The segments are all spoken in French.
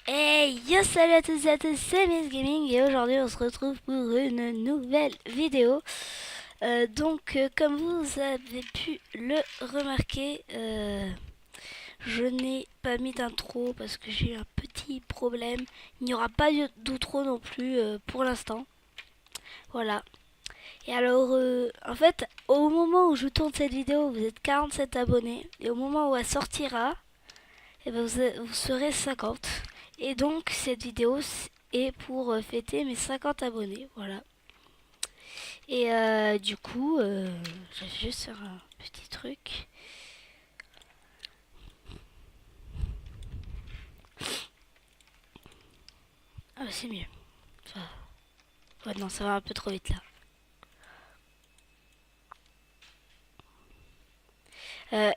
Hey yo, salut à tous et à tous, c'est Miss Gaming et aujourd'hui on se retrouve pour une nouvelle vidéo. Comme vous avez pu le remarquer, je n'ai pas mis d'intro parce que j'ai eu un petit problème. Il n'y aura pas d'outro non plus pour l'instant. Voilà. Et alors, en fait, au moment où je tourne cette vidéo, vous êtes 47 abonnés et au moment où elle sortira, et ben vous serez 50. Et donc cette vidéo est pour fêter mes 50 abonnés. Voilà. Et du coup, je vais juste faire un petit truc. Ah, c'est mieux. Ça... Ouais, non, ça va un peu trop vite là.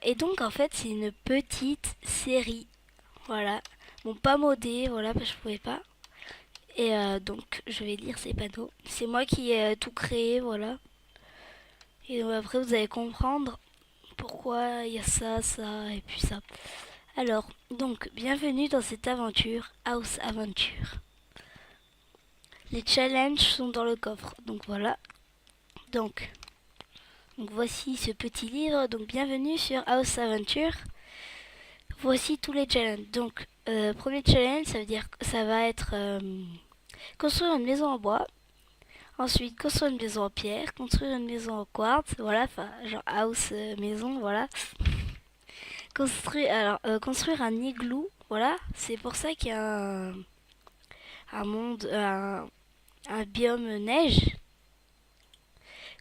Et donc en fait, c'est une petite série. Voilà. Bon, pas modée, voilà, parce que je pouvais pas. Et donc, je vais lire ces panneaux. C'est moi qui ai tout créé, voilà. Et donc, après, vous allez comprendre pourquoi il y a ça, ça et puis ça. Alors, donc, bienvenue dans cette aventure, House Aventure. Les challenges sont dans le coffre, donc voilà. Donc, voici ce petit livre, donc bienvenue sur House Aventure. Voici tous les challenges. Donc, premier challenge, ça veut dire que ça va être construire une maison en bois. Ensuite, construire une maison en pierre, construire une maison en quartz, voilà, enfin, genre house, maison, voilà. Construire un igloo, voilà, c'est pour ça qu'il y a un monde, un biome neige.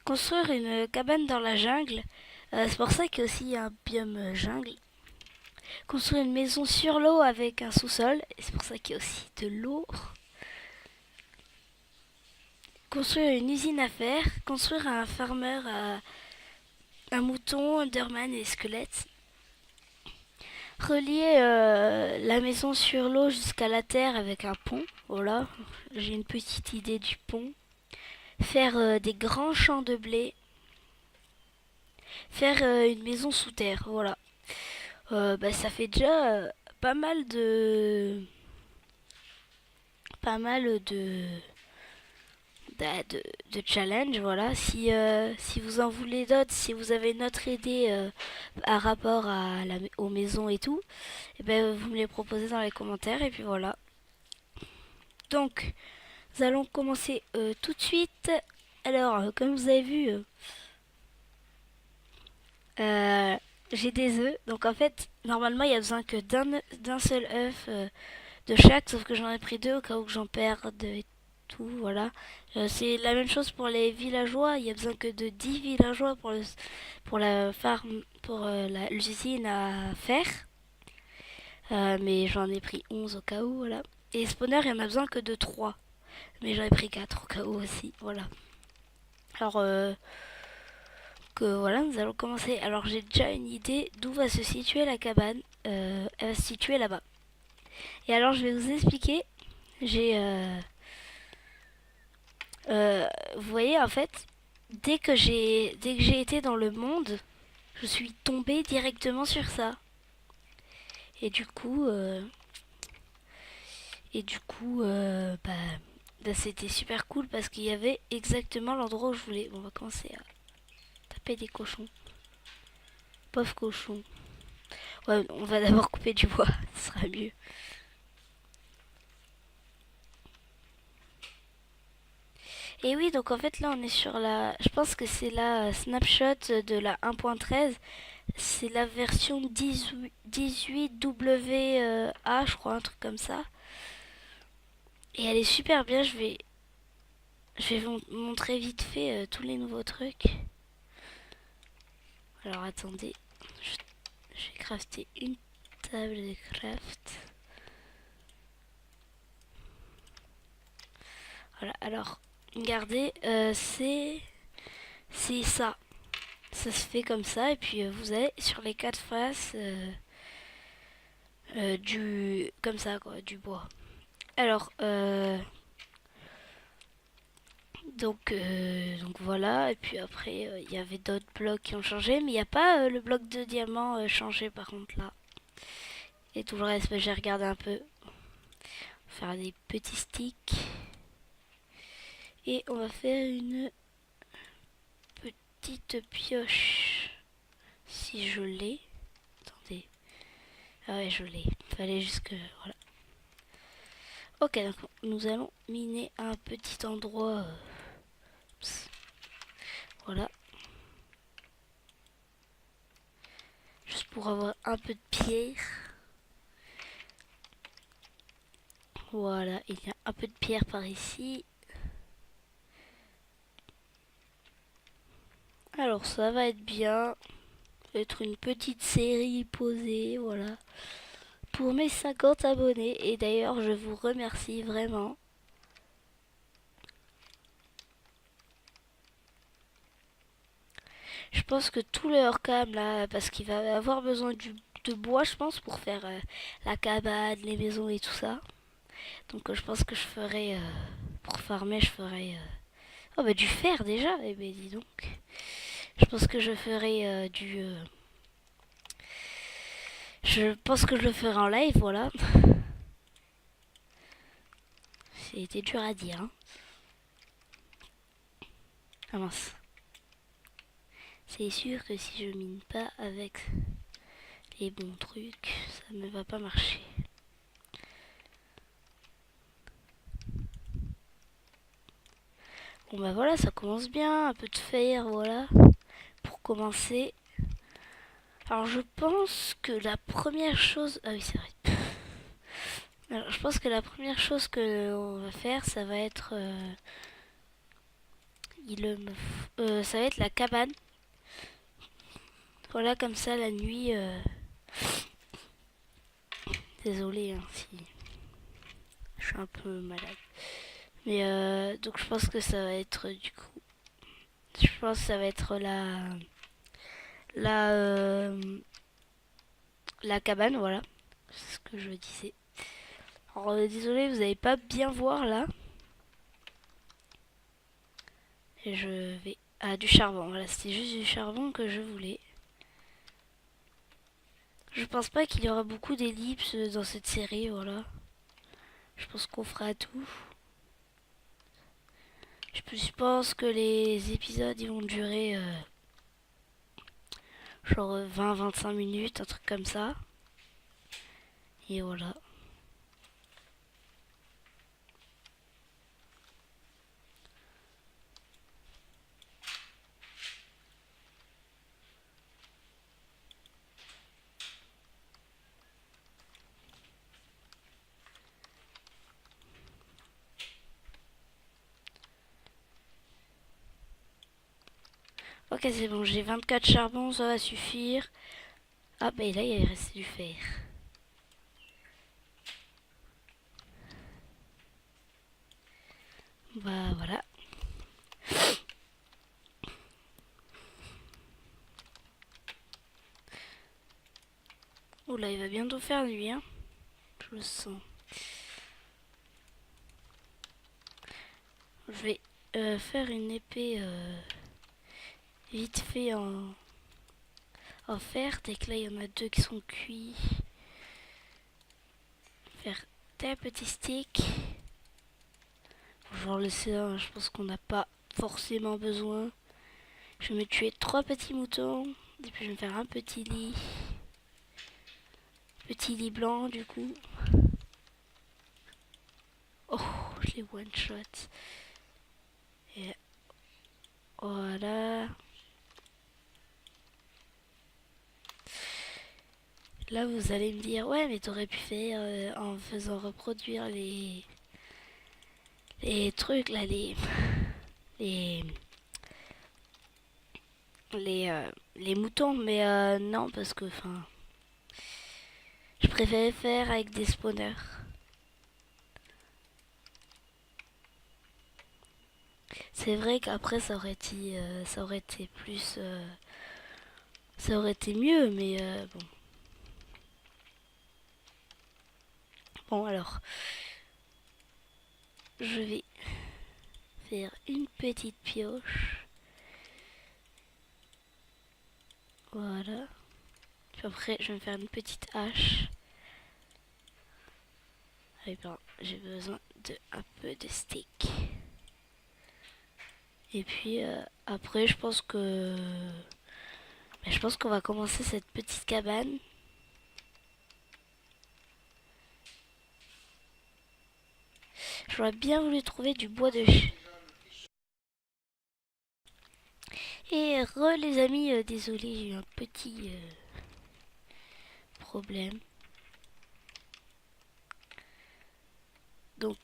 Construire une cabane dans la jungle, c'est pour ça qu'il y a aussi un biome jungle. Construire une maison sur l'eau avec un sous-sol, et c'est pour ça qu'il y a aussi de l'eau. Construire une usine à fer, construire un farmer, un mouton, Enderman et squelette. Relier la maison sur l'eau jusqu'à la terre avec un pont. Voilà, j'ai une petite idée du pont. Faire des grands champs de blé. Faire une maison sous terre. Voilà. Ça fait déjà pas mal de challenge. Voilà. Si vous en voulez d'autres, si vous avez une autre idée à rapport aux maisons et tout, et ben, vous me les proposez dans les commentaires. Et puis voilà. Donc, nous allons commencer tout de suite. Alors, comme vous avez vu, j'ai des œufs. Donc en fait, normalement, il y a besoin que d'un seul œuf de chaque, sauf que j'en ai pris deux au cas où j'en perds et tout, voilà. C'est la même chose pour les villageois. Il y a besoin que de 10 villageois pour la farm, pour l'usine à fer. Mais j'en ai pris 11 au cas où, voilà. Et spawner, il y en a besoin que de 3. Mais j'en ai pris 4 au cas où aussi, voilà. Alors, voilà, nous allons commencer. Alors, j'ai déjà une idée d'où va se situer la cabane. Elle va se situer là-bas. Et alors, je vais vous expliquer. J'ai. Vous voyez, en fait, dès que j'ai été dans le monde, je suis tombée directement sur ça. Et du coup. C'était super cool parce qu'il y avait exactement l'endroit où je voulais. Bon, on va commencer à taper des cochons. Pauvre cochon. Ouais, on va d'abord couper du bois, ce sera mieux. Et oui, donc en fait là on est sur la... Je pense que c'est la snapshot de la 1.13. C'est la version 18WA, je crois, un truc comme ça. Et elle est super bien, je vais vous montrer vite fait tous les nouveaux trucs. Alors attendez, je vais crafter une table de craft. Voilà, alors regardez, c'est ça. Ça se fait comme ça et puis vous avez sur les quatre faces du comme ça quoi, du bois. Alors donc voilà et puis après il y avait d'autres blocs qui ont changé mais il n'y a pas le bloc de diamant changé par contre là. Et tout le reste j'ai regardé un peu. Faire des petits sticks. Et on va faire une petite pioche. Si je l'ai. Attendez. Ah ouais, je l'ai. Fallait juste que... Voilà. Ok, donc nous allons miner un petit endroit. Voilà. Juste pour avoir un peu de pierre. Voilà, il y a un peu de pierre par ici. Alors ça va être bien. Ça va être une petite série posée, voilà. Pour mes 50 abonnés. Et d'ailleurs, je vous remercie vraiment. Je pense que tout le hors-cam là, parce qu'il va avoir besoin de bois, je pense, pour faire la cabane, les maisons et tout ça. Donc je pense que je ferai, pour farmer, je ferai... Oh bah du fer déjà, eh ben dis donc. Je pense que je ferai Je pense que je le ferai en live, voilà. C'était dur à dire, hein. Ah mince. C'est sûr que si je mine pas avec les bons trucs, ça ne va pas marcher. Bon bah voilà, ça commence bien, un peu de fer, voilà, pour commencer. Alors je pense que la première chose... Ah oui, c'est vrai. Alors je pense que la première chose que on va faire, ça va être... ça va être la cabane. Voilà, comme ça, la nuit... Désolée hein, si je suis un peu malade. Mais donc je pense que ça va être du coup... Je pense que ça va être la, euh, la cabane, voilà. C'est ce que je disais. Alors désolé, vous n'allez pas bien voir là. Et je vais... Ah, du charbon, voilà, c'était juste du charbon que je voulais. Je pense pas qu'il y aura beaucoup d'ellipses dans cette série, voilà. Je pense qu'on fera tout. Je pense que les épisodes ils vont durer genre 20-25 minutes, un truc comme ça. Et voilà. Ok, c'est bon, j'ai 24 charbons, ça va suffire. Ah, bah là, il reste du fer. Bah voilà. Oh là, il va bientôt faire nuit, hein. Je le sens. Je vais faire une épée vite fait en fer. Dès que là, il y en a deux qui sont cuits. Faire des petits sticks. Je vais en laisser un, je pense qu'on n'a pas forcément besoin. Je vais me tuer 3 petits moutons. Et puis je vais me faire un petit lit. Petit lit blanc du coup. Oh, je les one shot. Et voilà. Là vous allez me dire, ouais mais t'aurais pu faire en faisant reproduire les trucs là, les, les moutons. Mais non parce que enfin, je préférais faire avec des spawners. C'est vrai qu'après ça aurait été plus, ça aurait été mieux, mais bon. Bon alors, je vais faire une petite pioche. Voilà. Puis après, je vais me faire une petite hache. Eh bien, j'ai besoin de un peu de steak. Et puis après, je pense qu'on va commencer cette petite cabane. J'aurais bien voulu trouver du bois de Et les amis, désolé, j'ai eu un petit problème. Donc,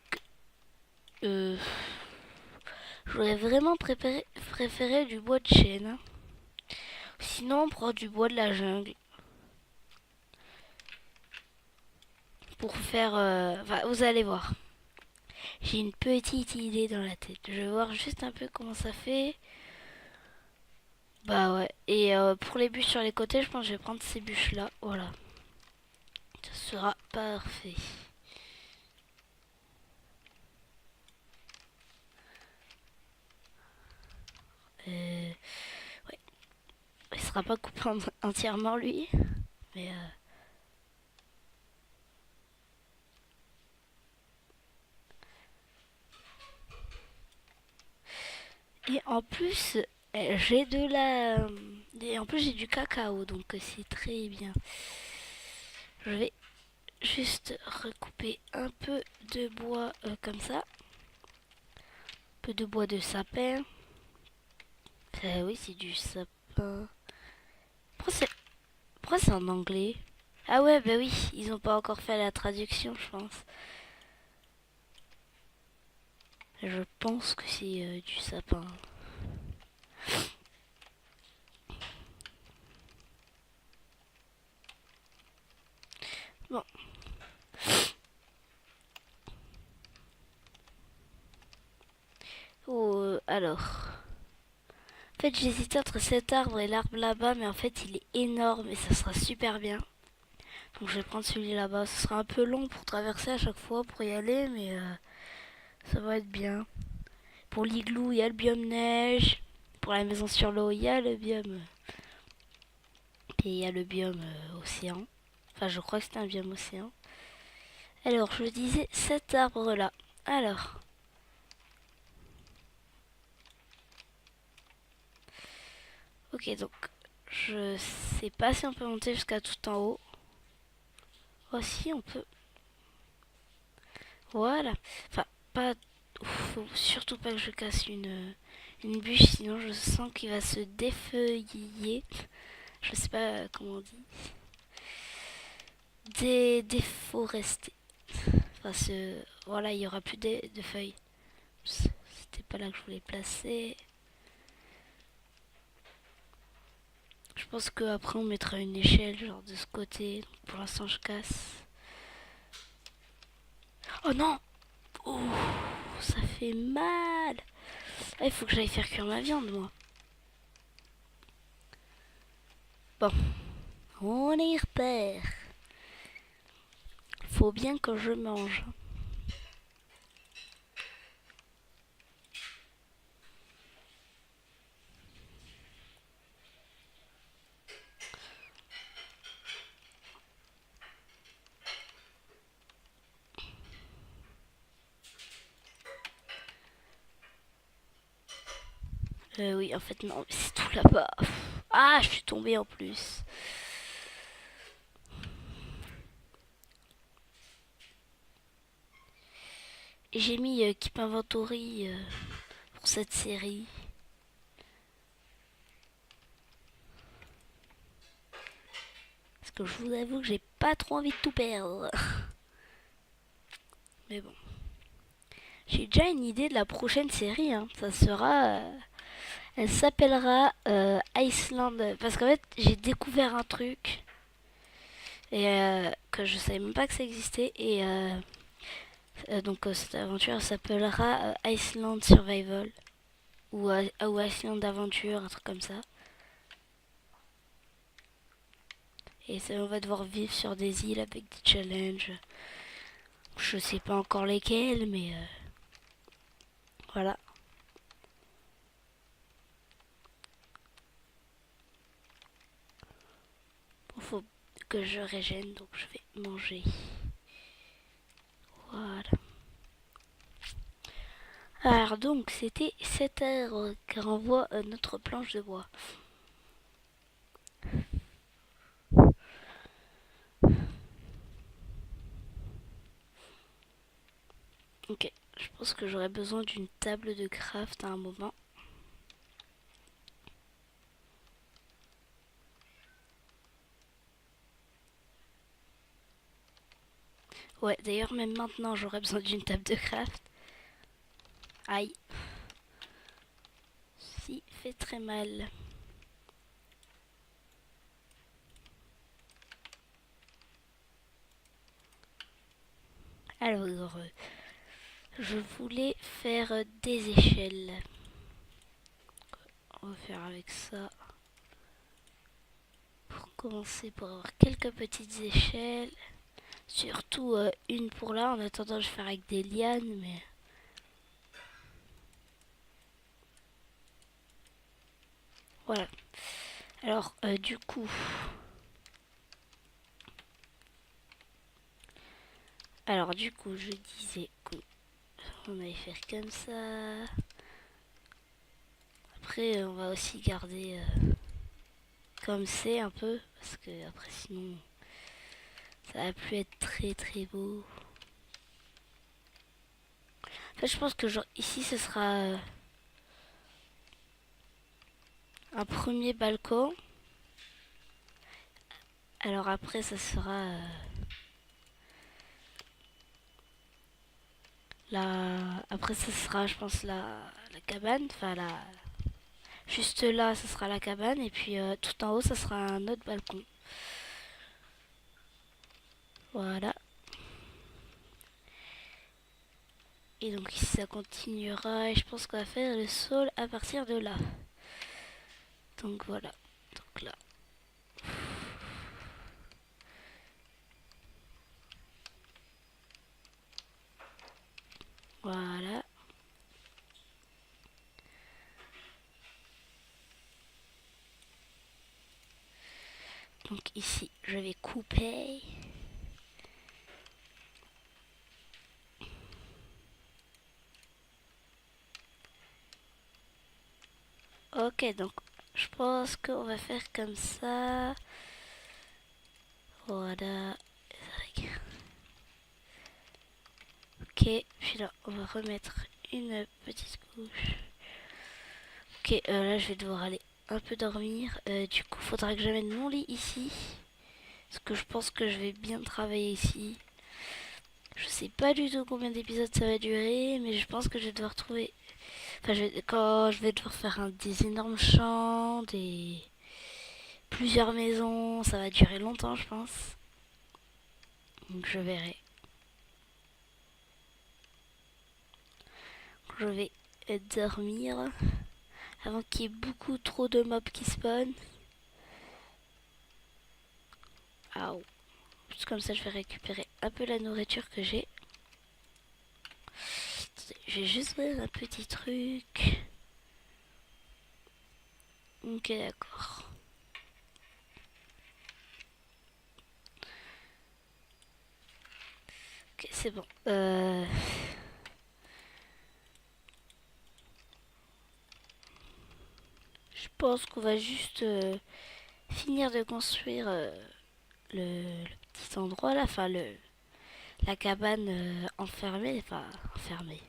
euh, j'aurais vraiment préféré du bois de chêne, hein. Sinon, on prend du bois de la jungle pour faire... Enfin, vous allez voir. J'ai une petite idée dans la tête. Je vais voir juste un peu comment ça fait. Bah ouais. Et pour les bûches sur les côtés, je pense que je vais prendre ces bûches-là. Voilà. Ça sera parfait. Ouais. Il sera pas coupé entièrement, lui. Mais... Et en plus, j'ai de la... Et en plus, j'ai du cacao, donc c'est très bien. Je vais juste recouper un peu de bois comme ça. Un peu de bois de sapin. Oui, c'est du sapin. Pourquoi c'est en anglais? Ah ouais, bah oui, ils ont pas encore fait la traduction, je pense. Je pense que c'est du sapin. Bon. Oh, alors. En fait, j'hésitais entre cet arbre et l'arbre là-bas, mais en fait, il est énorme et ça sera super bien. Donc, je vais prendre celui là-bas. Ce sera un peu long pour traverser à chaque fois pour y aller, mais ça va être bien. Pour l'igloo, il y a le biome neige. Pour la maison sur l'eau, il y a le biome. Et il y a le biome océan. Enfin, je crois que c'est un biome océan. Alors, je disais cet arbre-là. Alors. Ok, donc, je sais pas si on peut monter jusqu'à tout en haut. Oh, si, on peut. Voilà. Enfin, pas. Faut surtout pas que je casse une bûche, sinon je sens qu'il va se défeuiller. Je sais pas comment on dit. Déforester. Enfin, voilà, il y aura plus de feuilles. C'était pas là que je voulais placer. Je pense qu'après on mettra une échelle, genre de ce côté. Donc pour l'instant, je casse. Oh non! Oh, ça fait mal! Ah, il faut que j'aille faire cuire ma viande, moi. Bon, on y repère. Faut bien que je mange. Oui, en fait, non, c'est tout là-bas. Ah, je suis tombée en plus. J'ai mis Keep Inventory pour cette série. Parce que je vous avoue que j'ai pas trop envie de tout perdre. Mais bon. J'ai déjà une idée de la prochaine série, hein. Ça sera... elle s'appellera Iceland. Parce qu'en fait, j'ai découvert un truc. Et que je savais même pas que ça existait. Et donc cette aventure s'appellera Iceland Survival. Ou Iceland Adventure, un truc comme ça. Et ça, on va devoir vivre sur des îles avec des challenges. Je sais pas encore lesquels, mais voilà. Il faut que je régène, donc je vais manger. Alors donc, c'était cette heure qui renvoie notre planche de bois. Ok, je pense que j'aurais besoin d'une table de craft à un moment. Ouais, d'ailleurs, même maintenant, j'aurais besoin d'une table de craft. Aïe, si, fait très mal. Alors, je voulais faire des échelles. On va faire avec ça. Pour commencer, pour avoir quelques petites échelles. Surtout une pour là. En attendant, je vais faire avec des lianes, mais... Voilà. Alors, du coup... je disais qu'on allait faire comme ça. Après, on va aussi garder comme c'est un peu. Parce que après, sinon, ça va plus être très très beau. En fait, je pense que genre ici, ce sera un premier balcon. Alors après, ça sera Après, ça sera, je pense, la cabane. Enfin, juste là, ça sera la cabane. Et puis, tout en haut, ça sera un autre balcon. Voilà. Et donc ici, ça continuera. Et je pense qu'on va faire le sol à partir de là. Donc voilà. Donc là. Voilà. Donc ici, je vais couper. Ok, donc je pense qu'on va faire comme ça. Voilà. Ok, puis là, on va remettre une petite couche. Ok, là, je vais devoir aller un peu dormir. Du coup, faudra que j'amène mon lit ici. Parce que je pense que je vais bien travailler ici. Je sais pas du tout combien d'épisodes ça va durer, mais je pense que je vais devoir trouver... Enfin, quand je vais devoir faire des énormes champs, plusieurs maisons, ça va durer longtemps, je pense. Donc je verrai. Je vais dormir avant qu'il y ait beaucoup trop de mobs qui spawnent. Ah, juste comme ça, je vais récupérer un peu la nourriture que j'ai. Je vais juste ouvrir un petit truc. Ok, d'accord. Ok, c'est bon. Je pense qu'on va juste finir de construire le petit endroit là. Enfin, la cabane enfermée. Enfin, enfermée.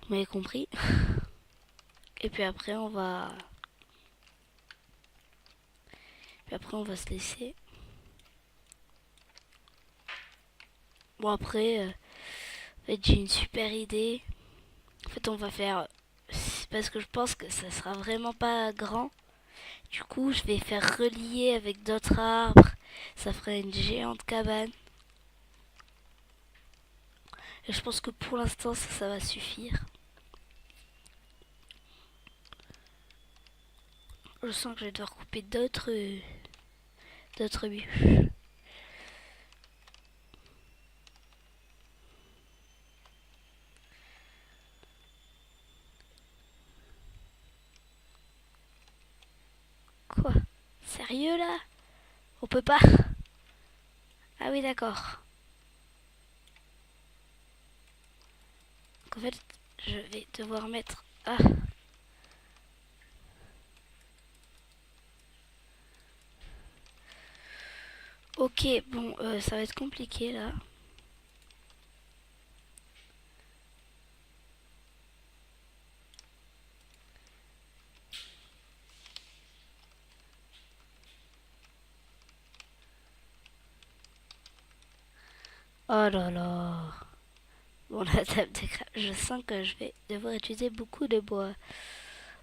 Vous m'avez compris. Et puis après, on va se laisser. Bon, après, en fait, j'ai une super idée. En fait, on va faire... Parce que je pense que ça sera vraiment pas grand. Du coup, je vais faire relier avec d'autres arbres. Ça ferait une géante cabane. Et je pense que pour l'instant, ça va suffire. Je sens que je vais devoir couper d'autres bûches. Quoi? Sérieux là? On peut pas? Ah oui, d'accord. en fait, je vais devoir mettre... Ah, ok, bon, ça va être compliqué là. Oh là là. Bon, la table de craft, je sens que je vais devoir utiliser beaucoup de bois.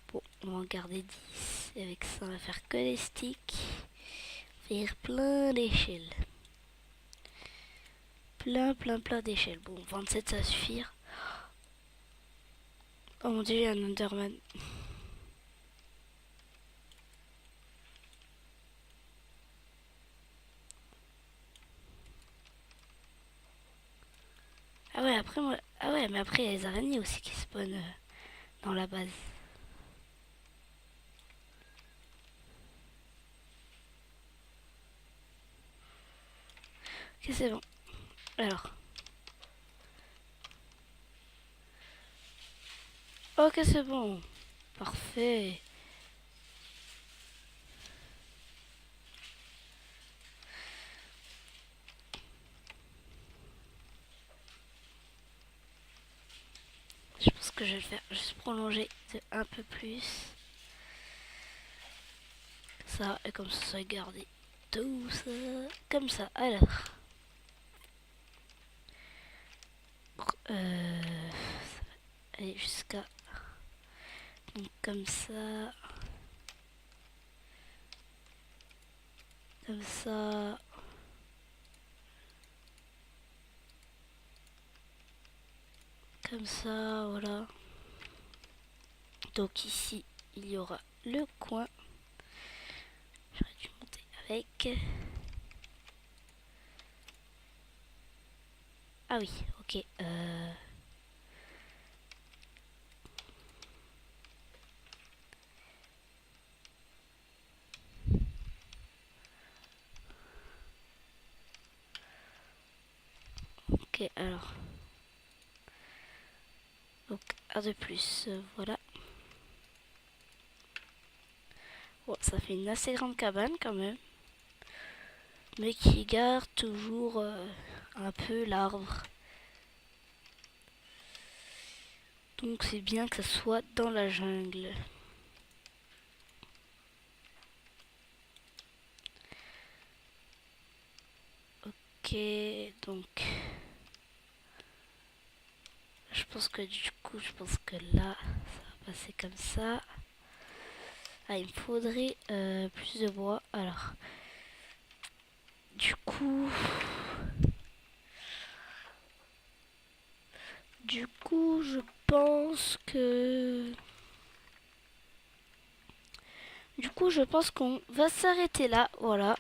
Bon, on va en garder 10. Et avec ça, on va faire que des sticks. Faire plein d'échelles. Plein d'échelles. Bon, 27, ça va suffire. Oh mon dieu, il y a un Enderman. Ah ouais, après, moi... Ah ouais, mais après, il y a les araignées aussi qui spawnent dans la base. Ok, c'est bon. Alors. Ok, c'est bon. Parfait. Je pense que je vais le faire juste prolonger de un peu plus. Ça, et comme ça va garder tout ça. Comme ça. Alors. Ça va aller jusqu'à... Donc comme ça. Comme ça. Comme ça, voilà. Donc ici, il y aura le coin. J'aurais dû monter avec. Ah oui, ok. Ok, alors. Donc, un de plus, voilà. Bon, ça fait une assez grande cabane quand même. Mais qui garde toujours un peu l'arbre. Donc c'est bien que ça soit dans la jungle. Ok, donc... Je pense que du coup, là, ça va passer comme ça. Ah, il me faudrait plus de bois. Alors, du coup... je pense que... je pense qu'on va s'arrêter là, voilà.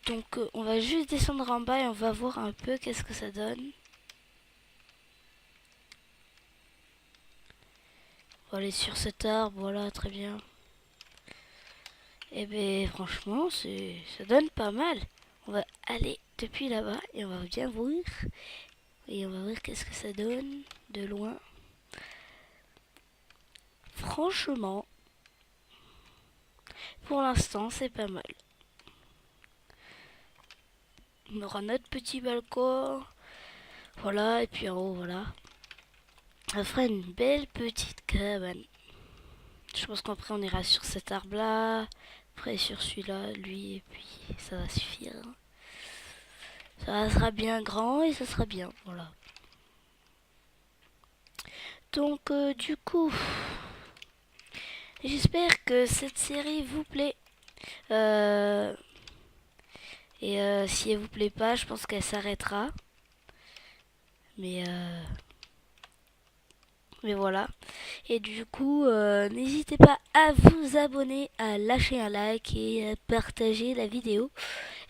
Donc, on va juste descendre en bas et on va voir un peu qu'est-ce que ça donne. On va aller sur cet arbre, voilà, très bien. Et ben franchement, ça donne pas mal. On va aller depuis là-bas et on va bien voir. Et on va voir qu'est-ce que ça donne de loin. Franchement, pour l'instant, c'est pas mal. On aura notre petit balcon. Voilà, et puis en haut, voilà. Ça fera une belle petite cabane. Je pense qu'après, on ira sur cet arbre-là. Après, sur celui-là, lui, et puis ça va suffire. Ça sera bien grand et ça sera bien, voilà. Donc, du coup, j'espère que cette série vous plaît. Et si elle vous plaît pas, je pense qu'elle s'arrêtera. Mais, euh, mais voilà. Et du coup, n'hésitez pas à vous abonner, à lâcher un like et à partager la vidéo.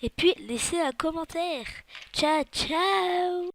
Et puis, laissez un commentaire. Ciao, ciao!